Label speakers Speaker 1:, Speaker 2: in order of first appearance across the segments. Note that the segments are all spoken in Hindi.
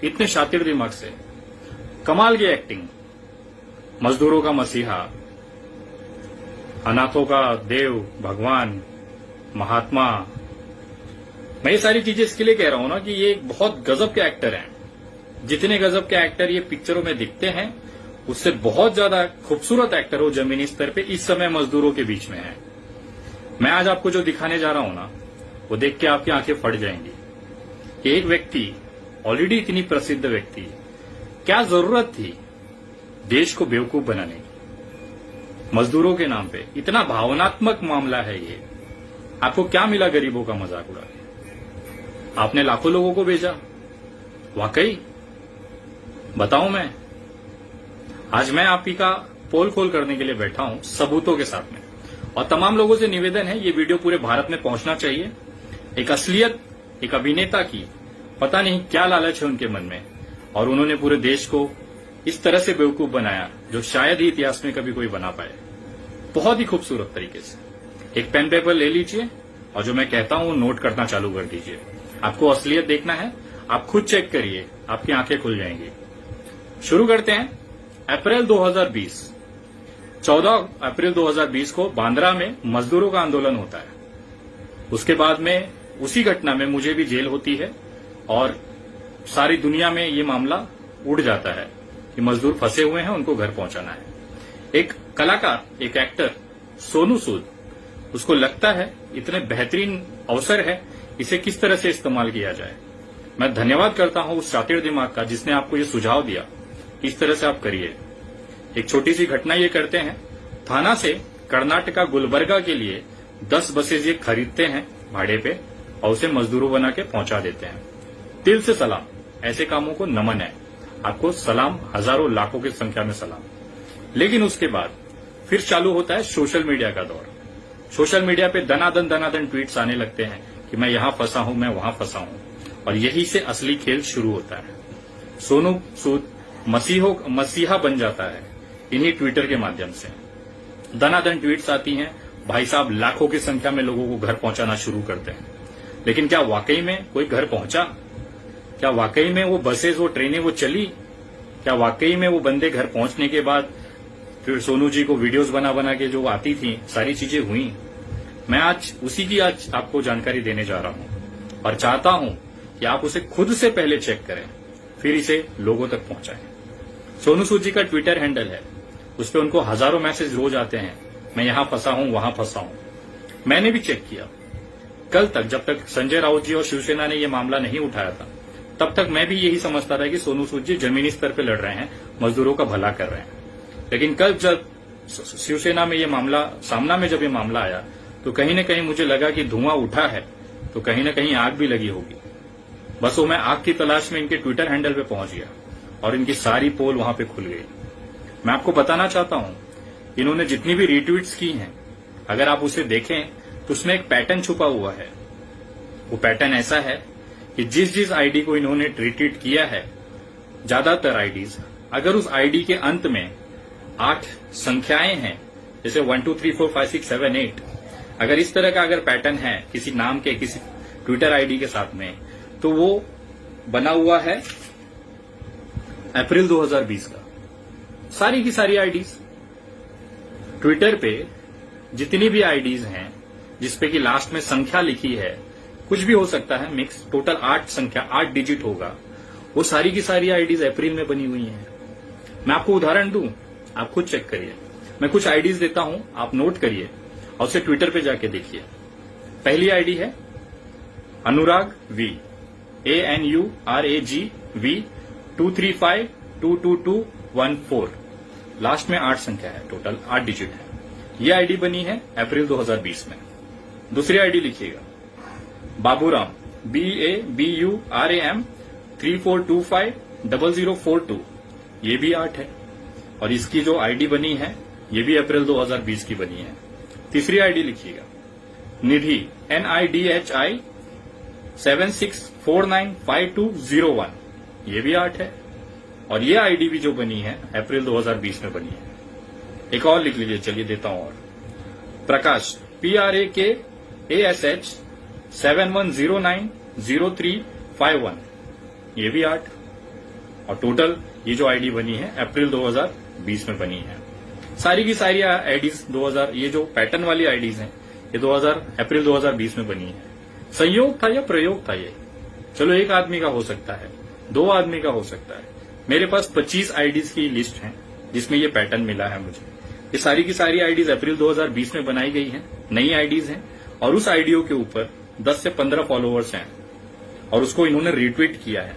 Speaker 1: इतने शातिर दिमाग से, कमाल की एक्टिंग, मजदूरों का मसीहा, अनाथों का देव, भगवान, महात्मा। मैं ये सारी चीजें इसके लिए कह रहा हूं ना कि ये एक बहुत गजब के एक्टर हैं। जितने गजब के एक्टर ये पिक्चरों में दिखते हैं उससे बहुत ज्यादा खूबसूरत एक्टर वो जमीनी स्तर पे इस समय मजदूरों के बीच में है। मैं आज आपको जो दिखाने जा रहा हूं ना, वो देख के आपकी आंखें फट जाएंगी कि एक व्यक्ति, ऑलरेडी इतनी प्रसिद्ध व्यक्ति, क्या जरूरत थी देश को बेवकूफ बनाने की। मजदूरों के नाम पे इतना भावनात्मक मामला है ये। आपको क्या मिला गरीबों का मजाक उड़ा के? आपने लाखों लोगों को भेजा, वाकई बताऊं मैं? आज मैं आप ही का पोल खोल करने के लिए बैठा हूं सबूतों के साथ में, और तमाम लोगों से निवेदन है ये वीडियो पूरे भारत में पहुंचना चाहिए। एक असलियत, एक अभिनेता की पता नहीं क्या लालच है उनके मन में, और उन्होंने पूरे देश को इस तरह से बेवकूफ बनाया जो शायद ही इतिहास में कभी कोई बना पाए, बहुत ही खूबसूरत तरीके से। एक पेन पेपर ले लीजिए और जो मैं कहता हूं नोट करना चालू कर दीजिए। आपको असलियत देखना है, आप खुद चेक करिए, आपकी आंखें खुल जाएंगी। शुरू करते हैं। अप्रैल 2020, 14 अप्रैल 2020 को बांद्रा में मजदूरों का आंदोलन होता है। उसके बाद में उसी घटना में मुझे भी जेल होती है और सारी दुनिया में ये मामला उड़ जाता है कि मजदूर फंसे हुए हैं, उनको घर पहुंचाना है। एक कलाकार, एक एक्टर सोनू सूद, उसको लगता है इतने बेहतरीन अवसर है, इसे किस तरह से इस्तेमाल किया जाए। मैं धन्यवाद करता हूं उस शातिर दिमाग का जिसने आपको ये सुझाव दिया, इस तरह से आप करिए। एक छोटी सी घटना ये करते हैं। थाना से कर्नाटका गुलबर्गा के लिए 10 बसेज ये खरीदते हैं भाड़े पे और उसे मजदूरों बना के पहुंचा देते हैं। दिल से सलाम, ऐसे कामों को नमन है। आपको सलाम, हजारों लाखों की संख्या में सलाम। लेकिन उसके बाद फिर चालू होता है सोशल मीडिया का दौर। सोशल मीडिया पे दनादन ट्वीट्स आने लगते हैं कि मैं यहां फंसा हूं, मैं वहां फंसा हूं, और यही से असली खेल शुरू होता है। सोनू सूद मसीहा बन जाता है इन्हीं ट्विटर के माध्यम से। दनादन ट्वीट्स आती हैं, भाई साहब लाखों की संख्या में लोगों को घर पहुंचाना शुरू करते हैं। लेकिन क्या वाकई में कोई घर पहुंचा? क्या वाकई में वो बसेस, वो ट्रेनें वो चली? क्या वाकई में वो बंदे घर पहुंचने के बाद फिर सोनू जी को वीडियोस बना बना के जो आती थी, सारी चीजें हुई? मैं आज उसी की आज आपको जानकारी देने जा रहा हूं और चाहता हूं कि आप उसे खुद से पहले चेक करें, फिर इसे लोगों तक पहुंचाएं। सोनू सूद जी का ट्विटर हैंडल है, उस पर उनको हजारों मैसेज रोज आते हैं, मैं यहां फंसा हूं, वहां फंसा हूं। मैंने भी चेक किया। कल तक, जब तक संजय राउत जी और शिवसेना ने यह मामला नहीं उठाया था, तब तक मैं भी यही समझता था कि सोनू सूद जी जमीनी स्तर पर लड़ रहे हैं, मजदूरों का भला कर रहे हैं। लेकिन कल जब शिवसेना में ये मामला सामना में जब ये मामला आया तो कहीं न कहीं मुझे लगा कि धुआं उठा है तो कहीं न कहीं आग भी लगी होगी। बस वो मैं आग की तलाश में इनके ट्विटर हैंडल पे पहुंच गया और इनकी सारी पोल वहां पे खुल गई। मैं आपको बताना चाहता हूं, इन्होंने जितनी भी रीट्वीट्स की हैं, अगर आप उसे देखें तो उसमें एक पैटर्न छुपा हुआ है। वो पैटर्न ऐसा है कि जिस आईडी को इन्होंने रिट्वीट किया है, ज्यादातर आईडीज, अगर उस आईडी के अंत में 8 संख्याएं हैं, जैसे 1 2 3 4 5 6 7 8, अगर इस तरह का अगर पैटर्न है किसी नाम के, किसी ट्विटर आईडी के साथ में, तो वो बना हुआ है अप्रैल 2020 का। सारी की सारी आईडीज ट्विटर पे, जितनी भी आईडीज हैं जिसपे कि लास्ट में संख्या लिखी है, कुछ भी हो सकता है, मिक्स, टोटल 8 संख्या, 8 डिजिट होगा, वो सारी की सारी आईडीज अप्रैल में बनी हुई हैं। मैं आपको उदाहरण दूं, आप खुद चेक करिए। मैं कुछ आईडीज देता हूं, आप नोट करिए और उसे ट्विटर पे जाके देखिए। पहली आईडी है अनुराग वी, ANURAGV 2352221 लास्ट में 8 संख्या है, टोटल 8 डिजिट है। ये आईडी बनी है अप्रैल 2020 में। दूसरी आईडी लिखिएगा, बाबूराम, BABURAM 34250042, ये भी 8 है। और इसकी जो आईडी बनी है ये भी अप्रैल 2020 की बनी है। तीसरी आईडी लिखिएगा, निधि, NIDHI 76495201, ये भी 8 है। और ये आईडी भी जो बनी है अप्रैल 2020 में बनी है। एक और लिख लीजिए, चलिए देता हूं और, प्रकाश, PRAKASH 71090351, ये भी 8। और टोटल ये जो आईडी बनी है अप्रैल 2020 में बनी है। सारी की सारी आईडीज 2000, ये जो पैटर्न वाली आईडीज हैं ये अप्रैल 2020 में बनी है। संयोग था या प्रयोग था ये? चलो एक आदमी का हो सकता है, 2 आदमी का हो सकता है। मेरे पास 25 आईडीज की लिस्ट है जिसमें ये पैटर्न मिला है मुझे। ये सारी की सारी आईडीज अप्रैल 2020 में बनाई गई हैं, नई आईडीज हैं और उस आईडियो के ऊपर 10 से 15 फॉलोअर्स हैं और उसको इन्होंने रीट्वीट किया है।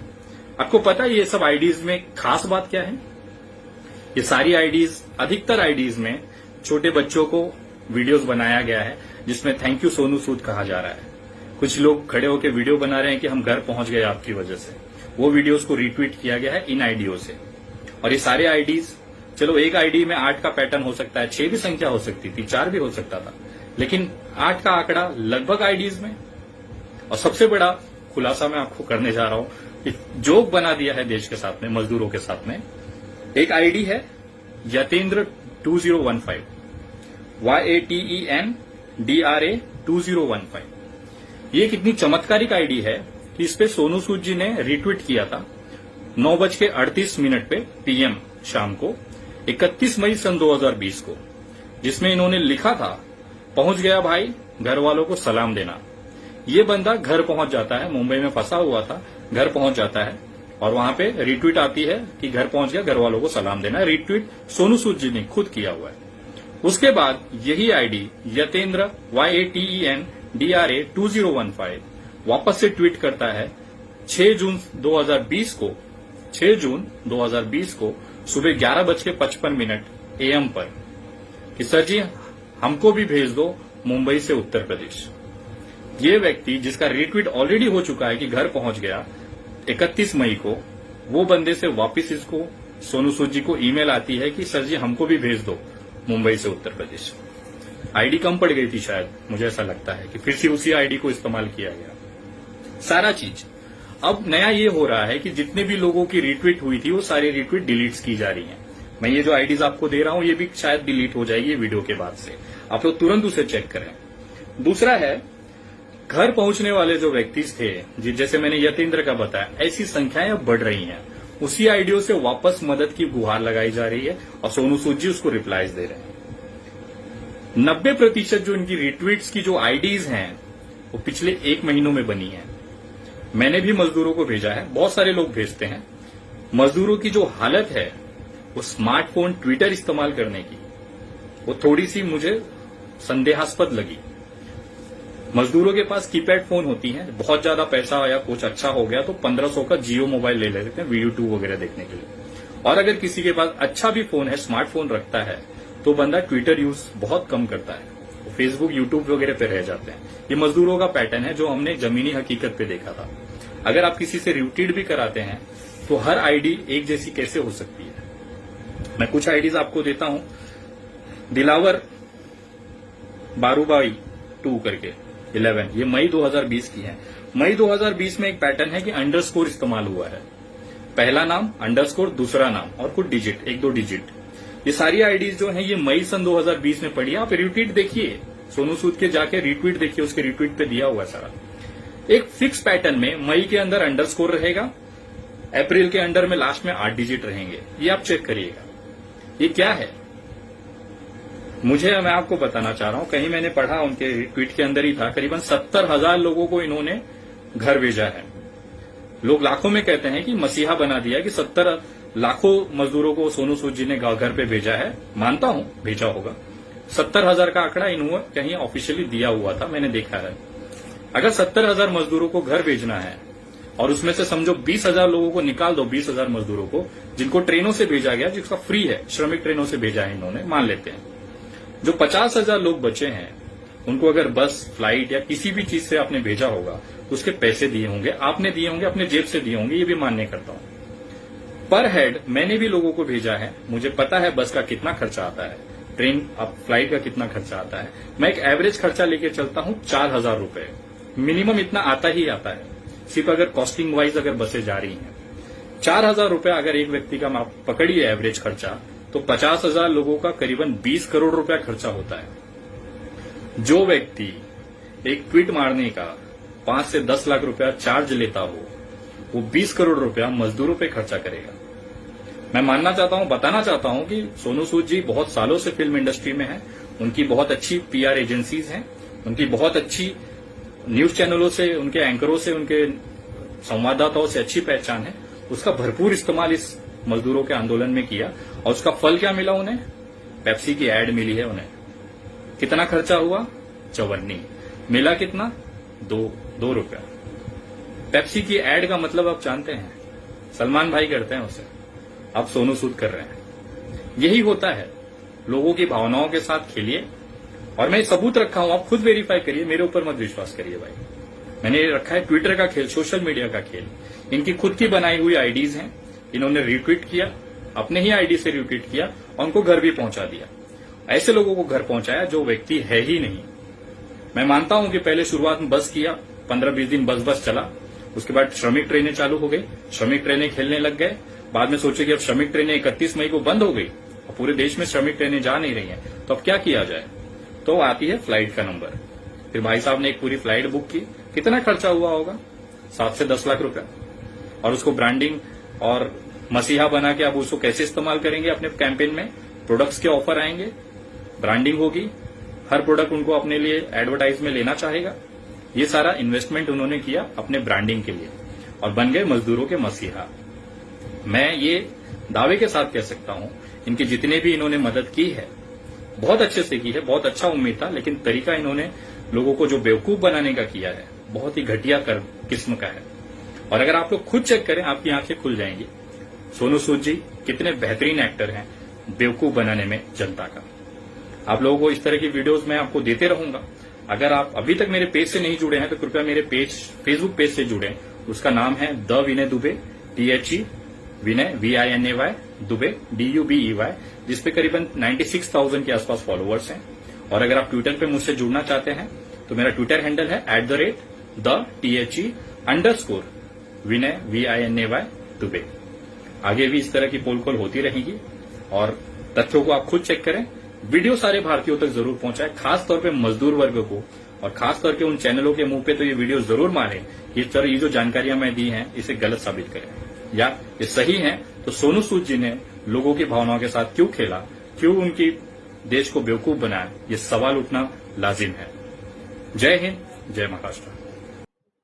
Speaker 1: आपको पता है ये सब आईडीज में खास बात क्या है? ये सारी आईडीज, अधिकतर आईडीज में छोटे बच्चों को वीडियोस बनाया गया है जिसमें थैंक यू सोनू सूद कहा जा रहा है। कुछ लोग खड़े होकर वीडियो बना रहे हैं कि हम घर पहुंच गए आपकी वजह से। वो वीडियोस को रीट्वीट किया गया है इन आईडियो से। और ये सारे आईडीज, चलो एक आईडी में 8 का पैटर्न हो सकता है, 6 भी संख्या हो सकती थी, 4 भी हो सकता था, लेकिन 8 का आंकड़ा लगभग आईडीज में। और सबसे बड़ा खुलासा मैं आपको करने जा रहा हूं कि जोक बना दिया है देश के साथ में, मजदूरों के साथ में। एक आईडी है यतेंद्र 2015, YATENDRA 2015। ये कितनी चमत्कारिक आईडी है कि इस पे सोनू सूद जी ने रीट्वीट किया था 9:38 पे PM शाम को 31 मई सन 2020 को, जिसमें इन्होंने लिखा था, पहुंच गया भाई, घर वालों को सलाम देना। ये बंदा घर पहुंच जाता है, मुंबई में फंसा हुआ था, घर पहुंच जाता है और वहां पे रीट्वीट आती है कि घर पहुंच गया, घर वालों को सलाम देना। रीट्वीट सोनू सूद जी ने खुद किया हुआ है। उसके बाद यही आईडी यतेंद्र YATENDRA 2015 वापस से ट्वीट करता है 6 जून 2020 को सुबह 11:55 AM पर कि सर जी हमको भी भेज दो मुंबई से उत्तर प्रदेश। ये व्यक्ति जिसका रीट्वीट ऑलरेडी हो चुका है कि घर पहुंच गया 31 मई को, वो बंदे से वापस इसको सोनू सूद जी को ईमेल आती है कि सर जी हमको भी भेज दो मुंबई से उत्तर प्रदेश। आईडी कम पड़ गई थी शायद, मुझे ऐसा लगता है कि फिर से उसी आईडी को इस्तेमाल किया गया। सारा चीज अब नया ये हो रहा है कि जितने भी लोगों की रीट्वीट हुई थी वो सारी रीट्वीट डिलीट की जा रही हैं। मैं ये जो आईडीज आपको दे रहा हूं ये भी शायद डिलीट हो जाएगी वीडियो के बाद से, आप लोग तुरंत उसे चेक करें। दूसरा है, घर पहुंचने वाले जो व्यक्ति थे, जैसे मैंने यतेंद्र का बताया, ऐसी संख्याएं अब बढ़ रही हैं। उसी आईडियो से वापस मदद की गुहार लगाई जा रही है और सोनू सूद जी उसको रिप्लाईज दे रहे हैं। 90% जो इनकी रिट्वीट्स की जो आईडीज हैं वो पिछले 1 महीनों में बनी है। मैंने भी मजदूरों को भेजा है, बहुत सारे लोग भेजते हैं। मजदूरों की जो हालत है वो स्मार्टफोन, ट्विटर इस्तेमाल करने की, वो थोड़ी सी मुझे संदेहास्पद लगी। मजदूरों के पास कीपैड फोन होती हैं, बहुत ज्यादा पैसा या कुछ अच्छा हो गया तो 1500 का जियो मोबाइल ले लेते हैं YouTube वगैरह देखने के लिए। और अगर किसी के पास अच्छा भी फोन है, स्मार्टफोन रखता है, तो बंदा ट्विटर यूज बहुत कम करता है, तो फेसबुक, यूट्यूब वगैरह पे रह जाते हैं। ये मजदूरों का पैटर्न है जो हमने जमीनी हकीकत पे देखा था। अगर आप किसी से रिट्वीट भी कराते हैं तो हर आईडी एक जैसी कैसे हो सकती है? मैं कुछ आईडीज आपको देता हूं। दिलावर बारूबाई 2 करके 11, ये मई 2020 की है। मई 2020 में एक पैटर्न है कि अंडरस्कोर इस्तेमाल हुआ है, पहला नाम अंडरस्कोर, दूसरा नाम और कुछ डिजिट, 1-2 डिजिट। ये सारी आईडीज जो हैं ये मई सन 2020 में पड़ी। आप रिट्वीट देखिए, सोनू सूद के जाके रिट्वीट देखिए, उसके रिट्वीट पे दिया हुआ है सारा। एक फिक्स पैटर्न में मई के अंदर अंडरस्कोर रहेगा, अप्रैल के अंडर में लास्ट में 8 डिजिट रहेंगे। ये आप चेक करिएगा। ये क्या है मैं आपको बताना चाह रहा हूं, कहीं मैंने पढ़ा, उनके ट्वीट के अंदर ही था, करीबन 70,000 लोगों को इन्होंने घर भेजा है। लोग लाखों में कहते हैं कि मसीहा बना दिया कि 70 लाखों मजदूरों को सोनू सूद जी ने घर पे भेजा है। मानता हूं भेजा होगा। 70,000 का आंकड़ा इन्होंने कहीं ऑफिशियली दिया हुआ था, मैंने देखा है। अगर 70,000 मजदूरों को घर भेजना है और उसमें से समझो 20,000 लोगों को निकाल दो, 20,000 मजदूरों को जिनको ट्रेनों से भेजा गया, जिसका फ्री है, श्रमिक ट्रेनों से भेजा है इन्होंने, मान लेते हैं। जो 50,000 लोग बचे हैं उनको अगर बस, फ्लाइट या किसी भी चीज से आपने भेजा होगा तो उसके पैसे दिए होंगे, आपने दिए होंगे, अपने जेब से दिए होंगे, ये भी मान्य करता हूं। पर हेड मैंने भी लोगों को भेजा है, मुझे पता है बस का कितना खर्चा आता है, ट्रेन फ्लाइट का कितना खर्चा आता है। मैं एक एवरेज खर्चा लेके चलता हूं 4,000 रुपए, मिनिमम इतना आता ही आता है, सिर्फ अगर कॉस्टिंग वाइज अगर बसें जा रही हैं। 4,000 रुपए अगर एक व्यक्ति का आप पकड़िए एवरेज खर्चा, तो 50,000 लोगों का करीबन 20 करोड़ रुपया खर्चा होता है। जो व्यक्ति एक ट्वीट मारने का 5 से 10 लाख रुपया चार्ज लेता हो, वो 20 करोड़ रुपया मजदूरों पे खर्चा करेगा। मैं मानना चाहता हूं, बताना चाहता हूं कि सोनू सूद जी बहुत सालों से फिल्म इंडस्ट्री में हैं। उनकी बहुत अच्छी पीआर एजेंसीज हैं, उनकी बहुत अच्छी न्यूज चैनलों से, उनके एंकरों से, उनके संवाददाताओं से अच्छी पहचान है। उसका भरपूर इस्तेमाल इस मजदूरों के आंदोलन में किया और उसका फल क्या मिला उन्हें? पेप्सी की एड मिली है उन्हें। कितना खर्चा हुआ? 54। मिला कितना? 2 रुपया। पेप्सी की एड का मतलब आप जानते हैं, सलमान भाई करते हैं उसे, अब सोनू सूद कर रहे हैं। यही होता है, लोगों की भावनाओं के साथ खेलिए। और मैं सबूत रखा हूं, आप खुद वेरीफाई करिए, मेरे ऊपर मत विश्वास करिए भाई। मैंने रखा है ट्विटर का खेल, सोशल मीडिया का खेल। इनकी खुद की बनाई हुई आईडीज हैं, इन्होंने रिट्वीट किया, अपने ही आईडी से रिट्वीट किया और उनको घर भी पहुंचा दिया। ऐसे लोगों को घर पहुंचाया जो व्यक्ति है ही नहीं। मैं मानता हूं कि पहले शुरुआत में बस किया, 15-20 दिन बस चला, उसके बाद श्रमिक ट्रेनें चालू हो गई, श्रमिक ट्रेनें खेलने लग गए। बाद में सोचे कि अब श्रमिक ट्रेनें 31 मई को बंद हो गई और पूरे देश में श्रमिक ट्रेनें जा नहीं रही हैं, तो अब क्या किया जाए? तो आती है फ्लाइट का नंबर। फिर भाई साहब ने एक पूरी फ्लाइट बुक की। कितना खर्चा हुआ होगा? 7 से 10 लाख रुपया। और उसको ब्रांडिंग और मसीहा बना के अब उसको कैसे इस्तेमाल करेंगे अपने कैंपेन में? प्रोडक्ट्स के ऑफर आएंगे, ब्रांडिंग होगी, हर प्रोडक्ट उनको अपने लिए एडवर्टाइज में लेना चाहेगा। ये सारा इन्वेस्टमेंट उन्होंने किया अपने ब्रांडिंग के लिए और बन गए मजदूरों के मसीहा। मैं ये दावे के साथ कह सकता हूं, इनकी जितने भी इन्होंने मदद की है बहुत अच्छे से की है, बहुत अच्छा उम्मीद था, लेकिन तरीका इन्होंने लोगों को जो बेवकूफ बनाने का किया है बहुत ही घटिया किस्म का है। और अगर आप लोग खुद चेक करें, आपकी आंखें खुल जाएंगी। सोनू सूद जी कितने बेहतरीन एक्टर हैं बेवकूफ बनाने में जनता का। आप लोगों को इस तरह की वीडियोस मैं आपको देते रहूंगा। अगर आप अभी तक मेरे पेज से नहीं जुड़े हैं तो कृपया मेरे फेसबुक पेज से जुड़ें। उसका नाम है the Vinay Dubey, THE Vinay VINAY Dubey DUBEY, जिसपे करीबन 96,000 के आसपास फॉलोअर्स हैं। और अगर आप ट्विटर पे मुझसे जुड़ना चाहते हैं तो मेरा ट्विटर हैंडल है @THE_विनय VINAY दुबे। आगे भी इस तरह की पोल कॉल होती रहेगी और तथ्यों को आप खुद चेक करें। वीडियो सारे भारतीयों तक जरूर पहुंचाएं, खास तौर पे मजदूर वर्ग को, और खास करके उन चैनलों के मुंह पे तो ये वीडियो जरूर मारें। इस तरह ये जो जानकारियां मैं दी हैं इसे गलत साबित करें या ये सही है। तो सोनू सूद जी ने लोगों की भावनाओं के साथ क्यों खेला, क्यों उनकी देश को बेवकूफ बनाया, ये सवाल उठना लाजिम है। जय हिंद, जय महाराष्ट्र।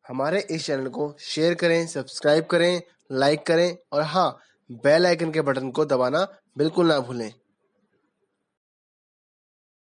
Speaker 2: हमारे इस चैनल को शेयर करें, सब्सक्राइब करें, लाइक करें और हाँ, बेल आइकन के बटन को दबाना बिल्कुल ना भूलें।